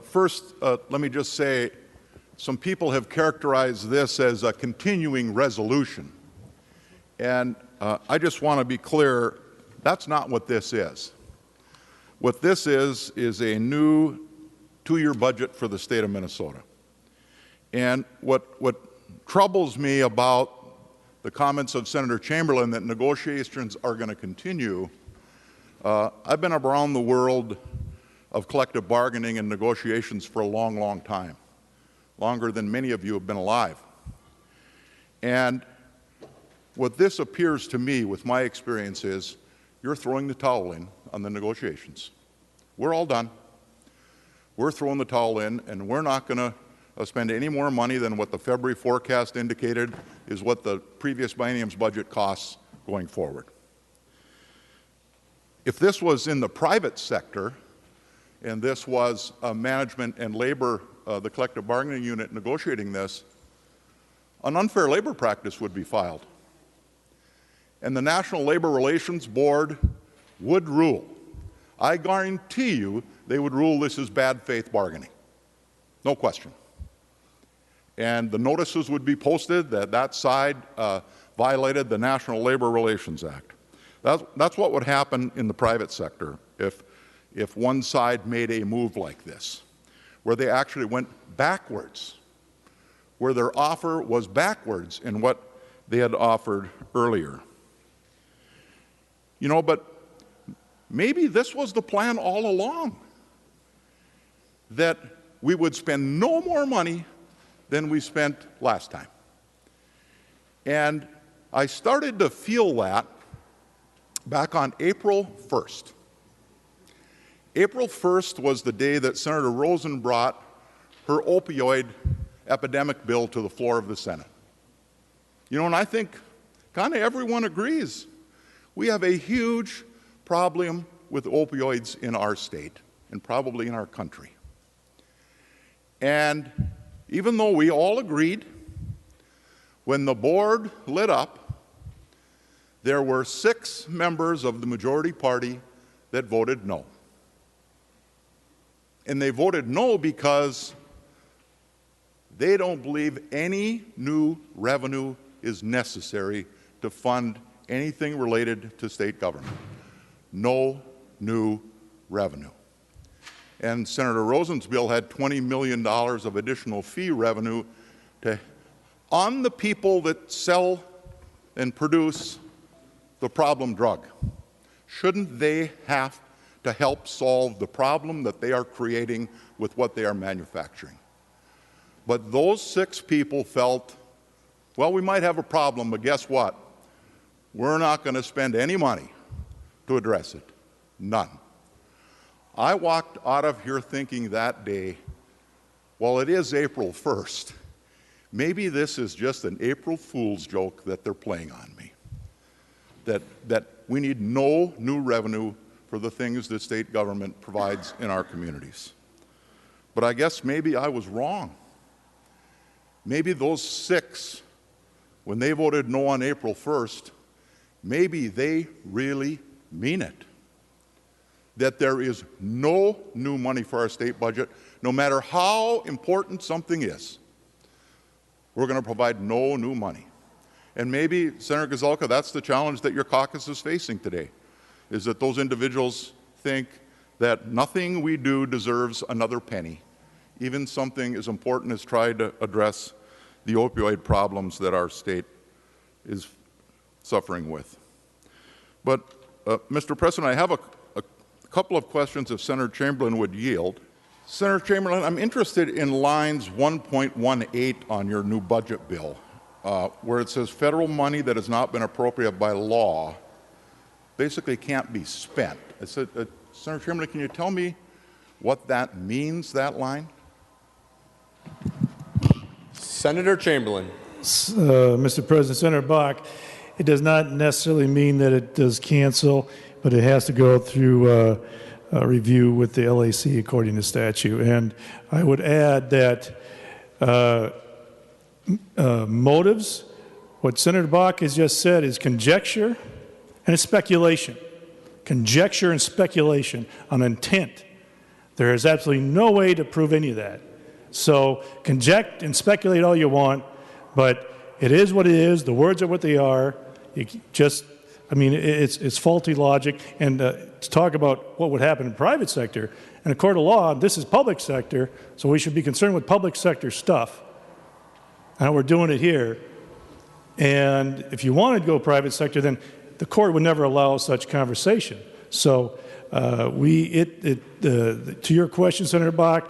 First, let me just say, some people have characterized this as a continuing resolution. And I just want to be clear, that's not what this is. What this is a new two-year budget for the state of Minnesota. And what troubles me about the comments of Senator Chamberlain that negotiations are going to continue, I've been around the world of collective bargaining and negotiations for a long, long time, longer than many of you have been alive. And what this appears to me, with my experience, is you're throwing the towel in on the negotiations. We're all done. We're throwing the towel in, and we're not going to spend any more money than what the February forecast indicated is what the previous biennium's budget costs going forward. If this was in the private sector, and this was management and labor, the collective bargaining unit negotiating this, an unfair labor practice would be filed. And the National Labor Relations Board would rule. I guarantee you they would rule this is bad faith bargaining. No question. And the notices would be posted that that side violated the National Labor Relations Act. That's what would happen in the private sector if one side made a move like this, where they actually went backwards, where their offer was backwards in what they had offered earlier. You know, but maybe this was the plan all along, that we would spend no more money than we spent last time. And I started to feel that back on April 1st. April 1st was the day that Senator Rosen brought her opioid epidemic bill to the floor of the Senate. You know, and I think kind of everyone agrees we have a huge problem with opioids in our state and probably in our country. And even though we all agreed, when the board lit up, there were 6 members of the majority party that voted no. And they voted no because they don't believe any new revenue is necessary to fund anything related to state government. No new revenue. And Senator Rosen's bill had $20 million of additional fee revenue on the people that sell and produce the problem drug. Shouldn't they have to help solve the problem that they are creating with what they are manufacturing? But those 6 people felt, well, we might have a problem, but guess what? We're not going to spend any money to address it. None. I walked out of here thinking that day, well, it is April 1st. Maybe this is just an April Fool's joke that they're playing on me. That we need no new revenue for the things that state government provides in our communities. But I guess maybe I was wrong. Maybe those 6, when they voted no on April 1st, maybe they really mean it. That there is no new money for our state budget, no matter how important something is. We're going to provide no new money. And maybe, Senator Gazelka, that's the challenge that your caucus is facing today, is that those individuals think that nothing we do deserves another penny, even something as important as trying to address the opioid problems that our state is suffering with. But, Mr. President, I have a couple of questions if Senator Chamberlain would yield. Senator Chamberlain, I'm interested in lines 1.18 on your new budget bill, where it says federal money that has not been appropriated by law basically can't be spent. I said, Senator Chamberlain, can you tell me what that means, that line? Senator Chamberlain. Mr. President, Senator Bakk, it does not necessarily mean that it does cancel, but it has to go through a review with the LAC according to statute. And I would add that motives, what Senator Bakk has just said, is conjecture and speculation. Conjecture and speculation on intent There is absolutely no way to prove any of that. So conject and speculate all you want, but it is what it is. The words are what they are. You just, I mean, it's faulty logic. And to talk about what would happen in the private sector, in a court of law, this is public sector, so we should be concerned with public sector stuff. And we're doing it here. And if you wanted to go private sector, then the court would never allow such conversation. So to your question, Senator Bakk,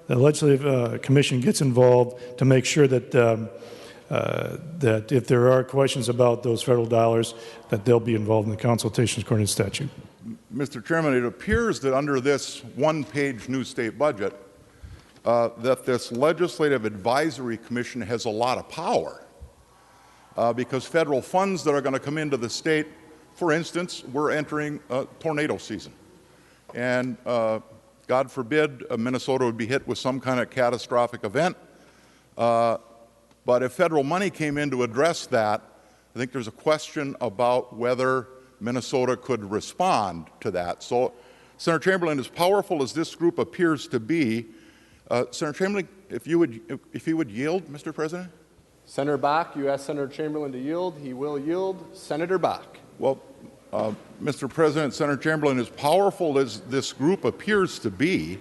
the Legislative Commission gets involved to make sure that that if there are questions about those federal dollars, that they'll be involved in the consultations according to statute. Mr. Chairman, it appears that under this one-page new state budget, that this Legislative Advisory Commission has a lot of power because federal funds that are going to come into the state, for instance, we're entering tornado season. And God forbid Minnesota would be hit with some kind of catastrophic event. But if federal money came in to address that, I think there's a question about whether Minnesota could respond to that. So, Senator Chamberlain, as powerful as this group appears to be, Senator Chamberlain, if you would yield, Mr. President? Senator Bakk, you asked Senator Chamberlain to yield. He will yield. Senator Bakk. Well, Mr. President, Senator Chamberlain, as powerful as this group appears to be,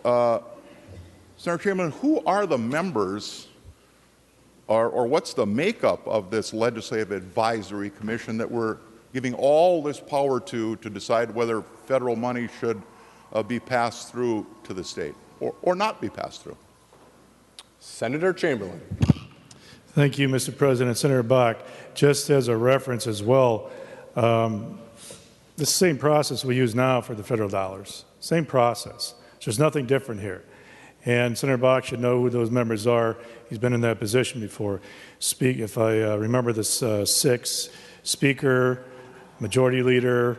Senator Chamberlain, who are the members or what's the makeup of this Legislative Advisory Commission that we're giving all this power to decide whether federal money should be passed through to the state or not be passed through? Senator Chamberlain. Thank you, Mr. President. Senator Bakk, just as a reference as well, the same process we use now for the federal dollars, same process. There's nothing different here. And Senator Bakk should know who those members are. He's been in that position before. If I remember this six, Speaker, Majority Leader,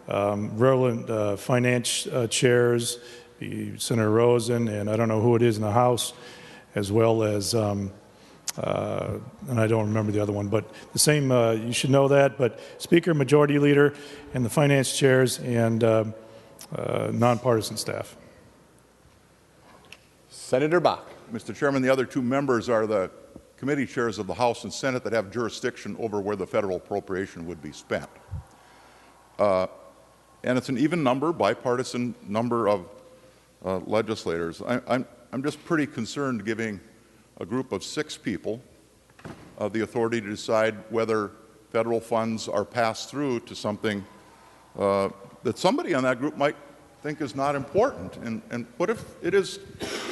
relevant finance chairs, Senator Rosen, and I don't know who it is in the House, as well as, and I don't remember the other one, but the same, you should know that, but Speaker, Majority Leader, and the finance chairs, and nonpartisan staff. Senator Bakk. Mr. Chairman, the other two members are the committee chairs of the House and Senate that have jurisdiction over where the federal appropriation would be spent. And it's an even number, bipartisan number of legislators. I'm just pretty concerned giving a group of 6 people the authority to decide whether federal funds are passed through to something that somebody on that group might think is not important. And what if it is,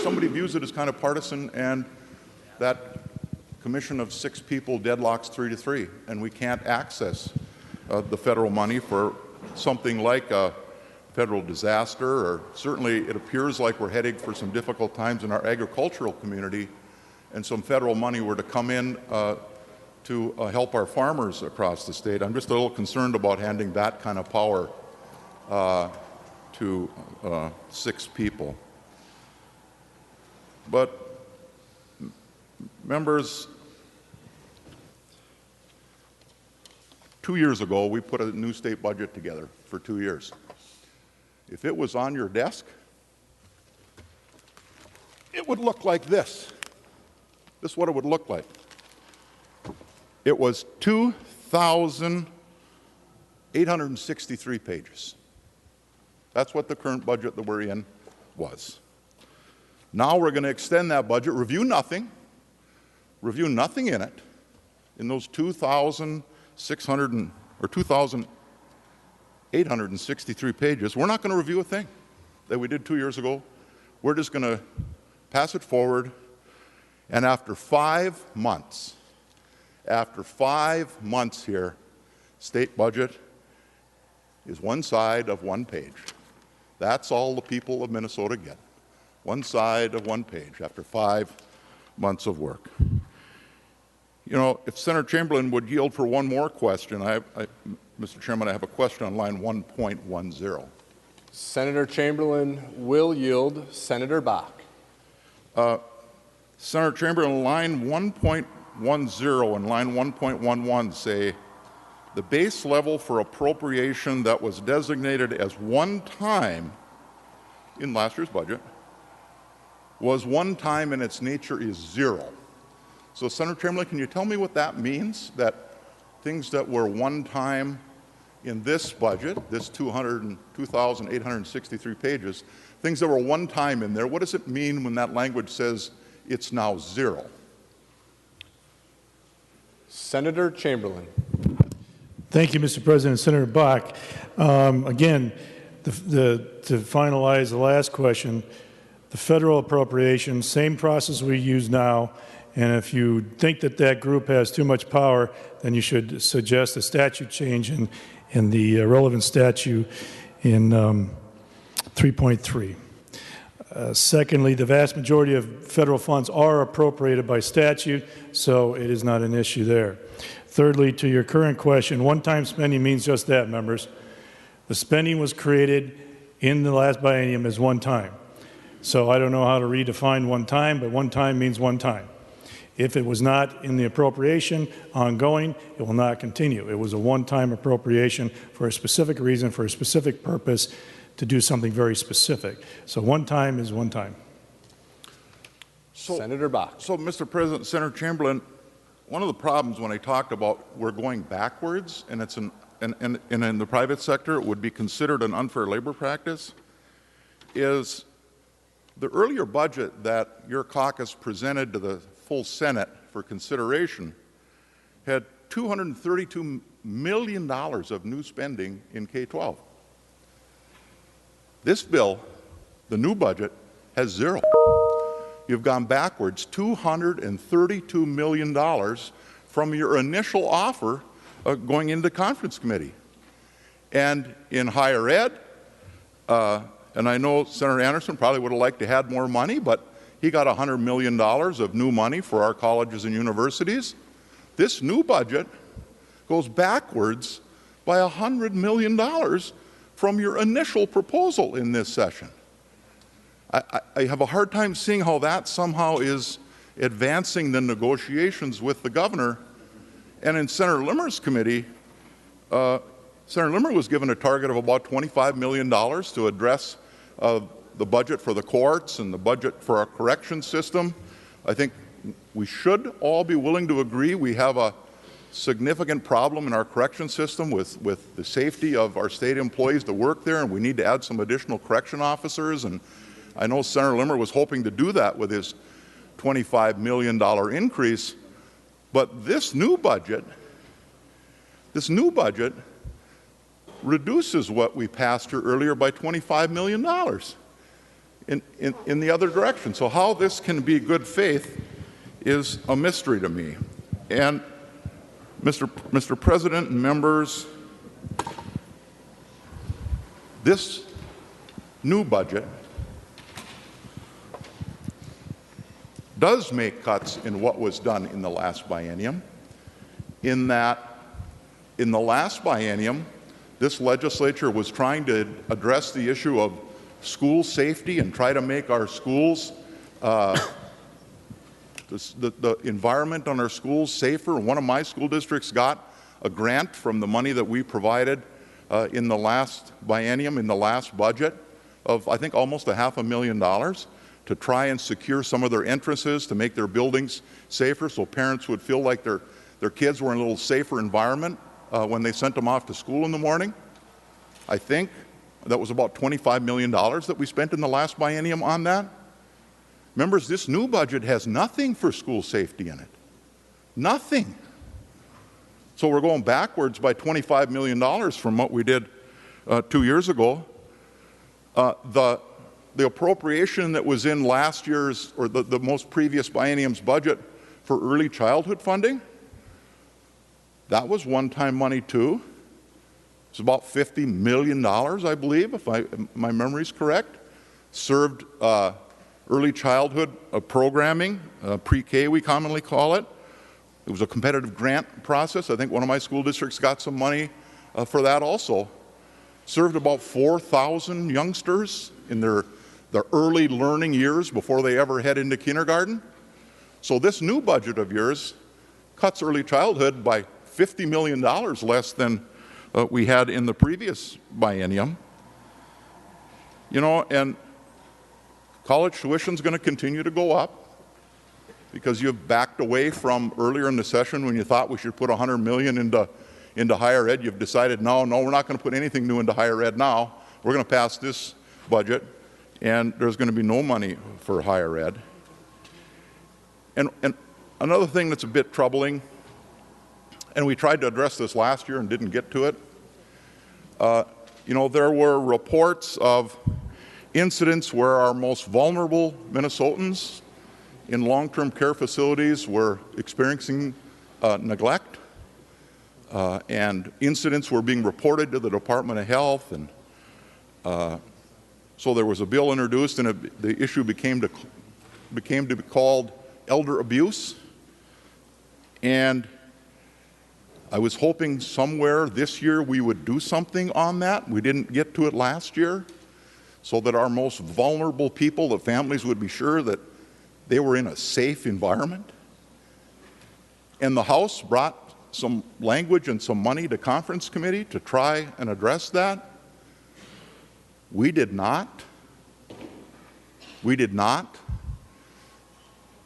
somebody views it as kind of partisan and that commission of 6 people deadlocks 3-3 and we can't access the federal money for something like a federal disaster, or certainly it appears like we're heading for some difficult times in our agricultural community, and some federal money were to come in to help our farmers across the state. I'm just a little concerned about handing that kind of power to 6 people. But, members, 2 years ago, we put a new state budget together for 2 years. If it was on your desk, it would look like this. This is what it would look like. It was 2,863 pages. That's what the current budget that we're in was. Now we're going to extend that budget, review nothing in it, in those 2,863 pages. We're not going to review a thing that we did 2 years ago. We're just going to pass it forward, and after 5 months here, state budget is one side of one page. That's all the people of Minnesota get. One side of one page after 5 months of work. You know, if Senator Chamberlain would yield for one more question, Mr. Chairman, I have a question on line 1.10. Senator Chamberlain will yield. Senator Bakk. Senator Chamberlain, line 1.10 and line 1.11 say, the base level for appropriation that was designated as one time in last year's budget was one time and its nature is zero. So Senator Chamberlain, can you tell me what that means? That things that were one time in this budget, this 2,863 pages, things that were one time in there, what does it mean when that language says it's now zero? Senator Chamberlain. Thank you, Mr. President. Senator Bakk. Again, to finalize the last question, the federal appropriations, same process we use now, and if you think that that group has too much power, then you should suggest a statute change in the relevant statute in 3.3. Secondly, the vast majority of federal funds are appropriated by statute, so it is not an issue there. Thirdly, to your current question, one-time spending means just that, members. The spending was created in the last biennium as one time. So I don't know how to redefine one time, but one time means one time. If it was not in the appropriation ongoing, it will not continue. It was a one-time appropriation for a specific reason, for a specific purpose, to do something very specific. So one time is one time. Senator Bakk. So, Mr. President, Senator Chamberlain, one of the problems when I talked about we're going backwards and it's in the private sector it would be considered an unfair labor practice is the earlier budget that your caucus presented to the full Senate for consideration had $232 million of new spending in K-12. This bill, the new budget, has zero. You've gone backwards $232 million from your initial offer going into conference committee. And in higher ed, and I know Senator Anderson probably would have liked to have more money, but he got $100 million of new money for our colleges and universities. This new budget goes backwards by $100 million from your initial proposal in this session. I have a hard time seeing how that somehow is advancing the negotiations with the governor. And in Senator Limmer's committee, Senator Limmer was given a target of about $25 million to address the budget for the courts and the budget for our correction system. I think we should all be willing to agree we have a significant problem in our correction system with the safety of our state employees that work there, and we need to add some additional correction officers. And I know Senator Limmer was hoping to do that with his $25 million increase. But this new budget reduces what we passed here earlier by $25 million in the other direction. So how this can be good faith is a mystery to me. And Mr. President and members, this new budget does make cuts in what was done in the last biennium, in that in the last biennium, this legislature was trying to address the issue of school safety and try to make our schools, the environment on our schools safer. One of my school districts got a grant from the money that we provided in the last biennium, in the last budget, of I think almost $500,000 to try and secure some of their entrances, to make their buildings safer so parents would feel like their kids were in a little safer environment when they sent them off to school in the morning. I think that was about $25 million that we spent in the last biennium on that. Members, this new budget has nothing for school safety in it. Nothing. So we're going backwards by $25 million from what we did 2 years ago. The appropriation that was in last year's, or the most previous biennium's budget for early childhood funding, that was one-time money too. It's about $50 million, I believe, if my memory is correct. Served early childhood programming, pre-K we commonly call it. It was a competitive grant process. I think one of my school districts got some money for that also. Served about 4,000 youngsters in their early learning years before they ever head into kindergarten. So this new budget of yours cuts early childhood by $50 million less than we had in the previous biennium. You know, and College tuition is going to continue to go up because you've backed away from earlier in the session when you thought we should put $100 million into higher ed. You've decided, no, we're not going to put anything new into higher ed now. We're going to pass this budget, and there's going to be no money for higher ed. And another thing that's a bit troubling, and we tried to address this last year and didn't get to it, there were reports of incidents where our most vulnerable Minnesotans in long-term care facilities were experiencing neglect, and incidents were being reported to the Department of Health, and so there was a bill introduced, and the issue became to be called elder abuse. And I was hoping somewhere this year we would do something on that. We didn't get to it last year, so that our most vulnerable people, the families, would be sure that they were in a safe environment. And the House brought some language and some money to conference committee to try and address that. We did not. We did not.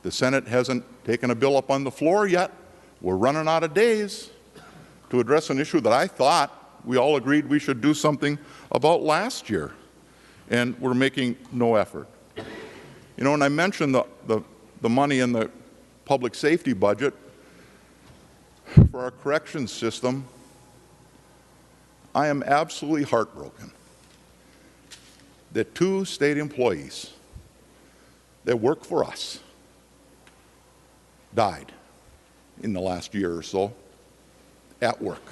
The Senate hasn't taken a bill up on the floor yet. We're running out of days to address an issue that I thought we all agreed we should do something about last year, and we're making no effort. And I mentioned the money in the public safety budget for our corrections system. I am absolutely heartbroken that 2 state employees that work for us died in the last year or so at work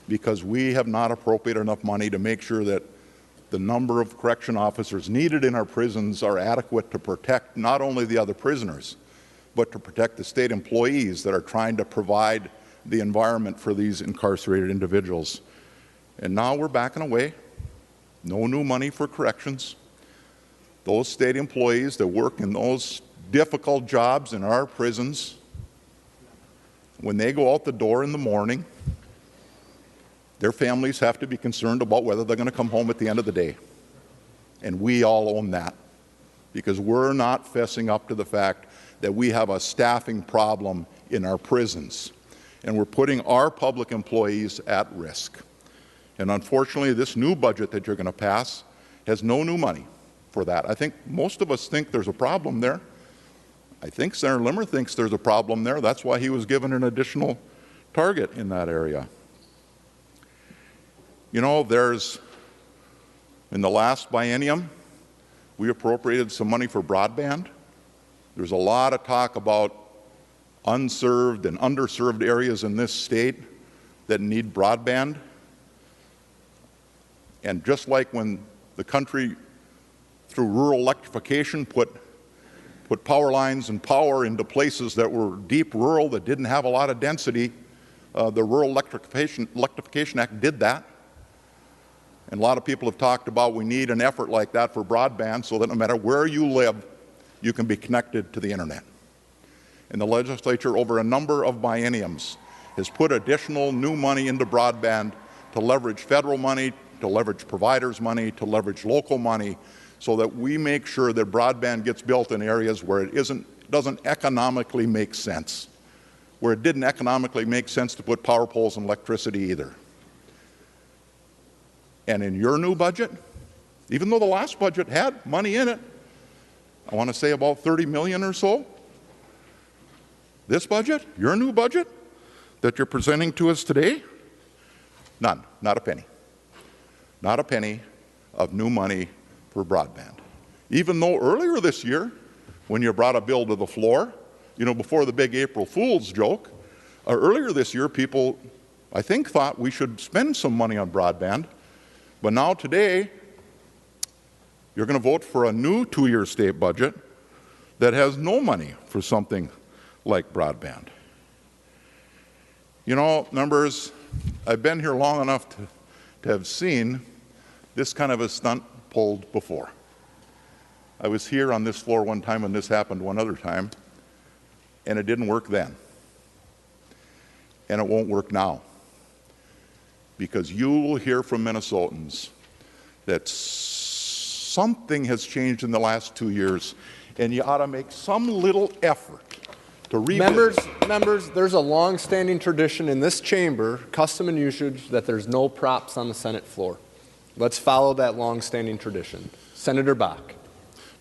because we have not appropriated enough money to make sure that the number of correction officers needed in our prisons are adequate to protect not only the other prisoners, but to protect the state employees that are trying to provide the environment for these incarcerated individuals. And now we're backing away. No new money for corrections. Those state employees that work in those difficult jobs in our prisons, when they go out the door in the morning, their families have to be concerned about whether they're going to come home at the end of the day. And we all own that because we're not fessing up to the fact that we have a staffing problem in our prisons. And we're putting our public employees at risk. And unfortunately, this new budget that you're going to pass has no new money for that. I think most of us think there's a problem there. I think Senator Limmer thinks there's a problem there. That's why he was given an additional target in that area. In the last biennium, we appropriated some money for broadband. There's a lot of talk about unserved and underserved areas in this state that need broadband. And just like when the country, through rural electrification, put power lines and power into places that were deep rural that didn't have a lot of density, the Rural Electrification Act did that. And a lot of people have talked about we need an effort like that for broadband so that no matter where you live, you can be connected to the internet. And the legislature, over a number of bienniums, has put additional new money into broadband to leverage federal money, to leverage providers' money, to leverage local money, so that we make sure that broadband gets built in areas where it doesn't economically make sense, where it didn't economically make sense to put power poles and electricity either. And in your new budget, even though the last budget had money in it, I want to say about $30 million or so, this budget, your new budget that you're presenting to us today, none, not a penny. Not a penny of new money for broadband. Even though earlier this year, when you brought a bill to the floor, before the big April Fool's joke, earlier this year people, I think, thought we should spend some money on broadband. But now today, you're going to vote for a new 2-year state budget that has no money for something like broadband. Members, I've been here long enough to have seen this kind of a stunt pulled before. I was here on this floor one time when this happened one other time, and it didn't work then. And it won't work now. Because you will hear from Minnesotans that something has changed in the last 2 years, and you ought to make some little effort to revisit. Members, there's a long-standing tradition in this chamber, custom and usage, that there's no props on the Senate floor. Let's follow that long-standing tradition. Senator Bakk.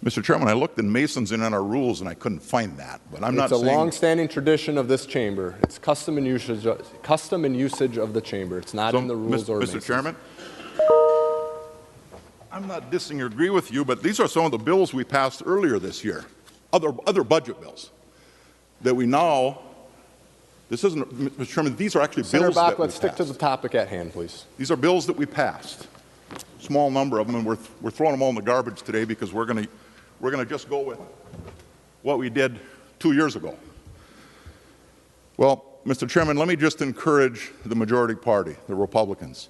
Mr. Chairman, I looked in Mason's and in our rules, and I couldn't find that. But I'm not saying it's a long-standing tradition of this chamber. It's custom and usage of the chamber. It's not in the rules or Mr. Mason's. Chairman, I'm not disagreeing with you, but these are some of the bills we passed earlier this year, other budget bills that we now. This isn't, Mr. Chairman. These are actually Senator bills Bakk, that we let's stick to passed. the topic at hand, please. These are bills that we passed. Small number of them, and we're throwing them all in the garbage today because we're going to just go with what we did 2 years ago. Well, Mr. Chairman, let me just encourage the majority party, the Republicans,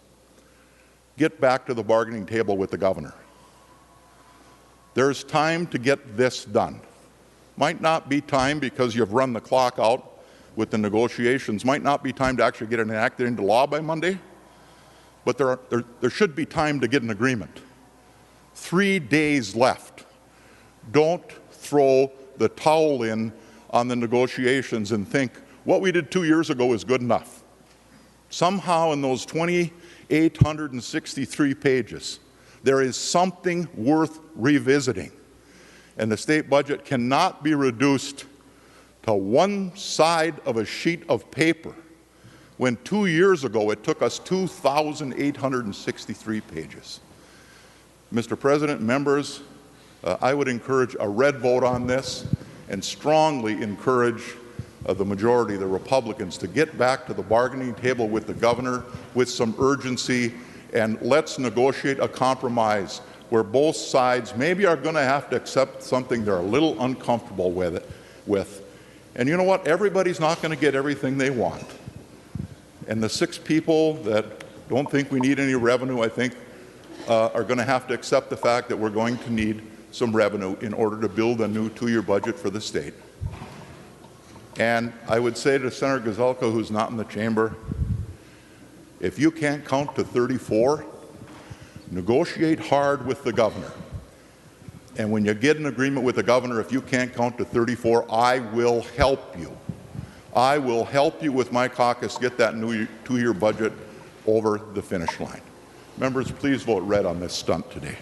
get back to the bargaining table with the governor. There's time to get this done. Might not be time because you've run the clock out with the negotiations. Might not be time to actually get it enacted into law by Monday. But there should be time to get an agreement. 3 days left. Don't throw the towel in on the negotiations and think what we did 2 years ago is good enough. Somehow in those 2,863 pages, there is something worth revisiting. And the state budget cannot be reduced to one side of a sheet of paper when 2 years ago it took us 2,863 pages. Mr. President, members, I would encourage a red vote on this and strongly encourage the majority, the Republicans, to get back to the bargaining table with the governor with some urgency, and let's negotiate a compromise where both sides maybe are going to have to accept something they're a little uncomfortable with. And you know what? Everybody's not going to get everything they want. And the 6 people that don't think we need any revenue, I think, are going to have to accept the fact that we're going to need some revenue in order to build a new 2-year budget for the state. And I would say to Senator Gazelka, who's not in the chamber, if you can't count to 34, negotiate hard with the governor. And when you get an agreement with the governor, if you can't count to 34, I will help you. I will help you with my caucus get that new 2-year budget over the finish line. Members, please vote red on this stunt today.